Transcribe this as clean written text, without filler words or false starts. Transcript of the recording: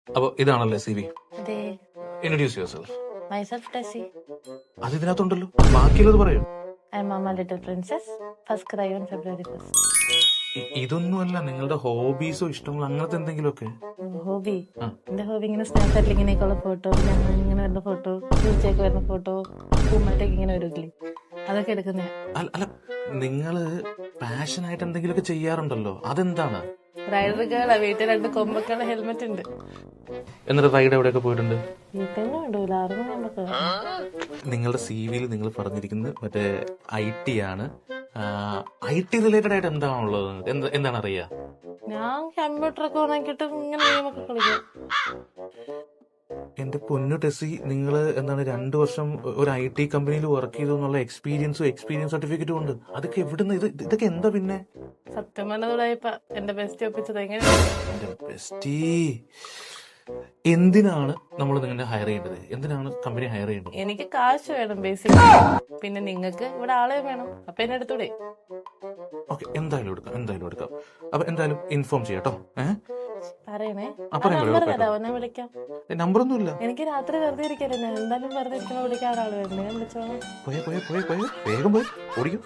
അപ്പൊ ഇതാണല്ലേ C V. അതെ. Introduce your self. Myself Tessie. അത് ഇതിനകത്തുണ്ടല്ലോ, ബാക്കിയുള്ളത് പറയൂ. I'm Mama Little Princess. First cry on February 1st. ഇതൊന്നുമല്ല നിങ്ങളുടെ ഹോബീസോ ഇഷ്ടങ്ങളോ അങ്ങനത്തെ എന്തെങ്കിലുമൊക്കെ. ഹോബി ആ. എന്റെ ഹോബി ഇങ്ങനെ സ്നാപ്ചാറ്റിൽ ഇങ്ങനെയൊക്കെയുള്ള ഫോട്ടോ, പിന്നെ ഇങ്ങനെ വരുന്ന ഫോട്ടോ, തീർച്ചയൊക്കെ വരുന്ന ഫോട്ടോ, പൂമാറ്റൊക്കെ ഇങ്ങനെ വരില്ലേ, അതൊക്കെ എടുക്കുന്നേ. അല്ല, നിങ്ങള് പാഷനായിട്ട് എന്തെങ്കിലുമൊക്കെ ചെയ്യാറുണ്ടല്ലോ, അതെന്താണ്? റൈഡർ ഗേളാ, വീട്ടിൽ 2 കൊമ്പൊക്കെയുള്ള ഹെൽമെറ്റ് ഉണ്ട്. എന്നിട്ട് റൈഡ് എവിടെയൊക്കെ പോയിട്ടുണ്ട്? വീട്ടിൽ തന്നെ ഉണ്ടല്ലോ, 6 മണിയാകുമ്പോ. നിങ്ങളുടെ സി വിയിൽ നിങ്ങൾ പറഞ്ഞിരിക്കുന്നത് മറ്റേ IT ആണ്. IT റിലേറ്റഡ് ആയിട്ട് എന്താണുള്ളത്? എന്താണ് അറിയാ? ഞാൻ കമ്പ്യൂട്ടറൊക്കെ ഓണാക്കിയിട്ട് ഇങ്ങനെ ഗെയിമൊക്കെ കളിക്കും. എന്റെ പൊന്നു ടെസി, നിങ്ങൾ എന്താണ് 2 വർഷം ഒരു IT കമ്പനിയിൽ വർക്ക് ചെയ്തു എന്നുള്ള എക്സ്പീരിയൻസ് സർട്ടിഫിക്കറ്റും ഉണ്ട്. അതൊക്കെ എവിടുന്ന്? ഇതൊക്കെ എന്താ പിന്നെ? സത്യം പറഞ്ഞതായിപ്പ എന്റെ ബെസ്റ്റ് ഒപ്പിച്ചത്. എങ്ങനെ എന്റെ ബെസ്റ്റി, എന്തിനാണ് നമ്മൾ നിങ്ങളെ ഹയർ ചെയ്യേണ്ടത്? എന്തിനാണ് കമ്പനി ഹയർ ചെയ്യേണ്ടത്? എനിക്ക് കാശ് വേണം ബേസിക്കലി, പിന്നെ നിങ്ങൾക്ക് ഇവിടെ ആളെ വേണം, അപ്പൊ എന്നെ എടുത്തൂടെ? ഓക്കെ, എന്തായാലും എടുക്കാം. അപ്പൊ എന്തായാലും ഇൻഫോം ചെയ്യാട്ടോ. പറയണേ. പറയാം, നമ്പർ തരാമോ? ഞാൻ വിളിക്കാം. നമ്പറൊന്നും ഇല്ല. എനിക്ക് രാത്രി വെറുതെ ഇരിക്കല്ലേ, ഞാൻ എന്തായാലും വെറുതെ ഇരിക്കുമ്പോ വിളിക്കാൻ ഒരാൾ വേണ്ടേ, ഞാൻ വിളിച്ചോളാം. പോയെ വേഗം പോയി ഓടിക്കും.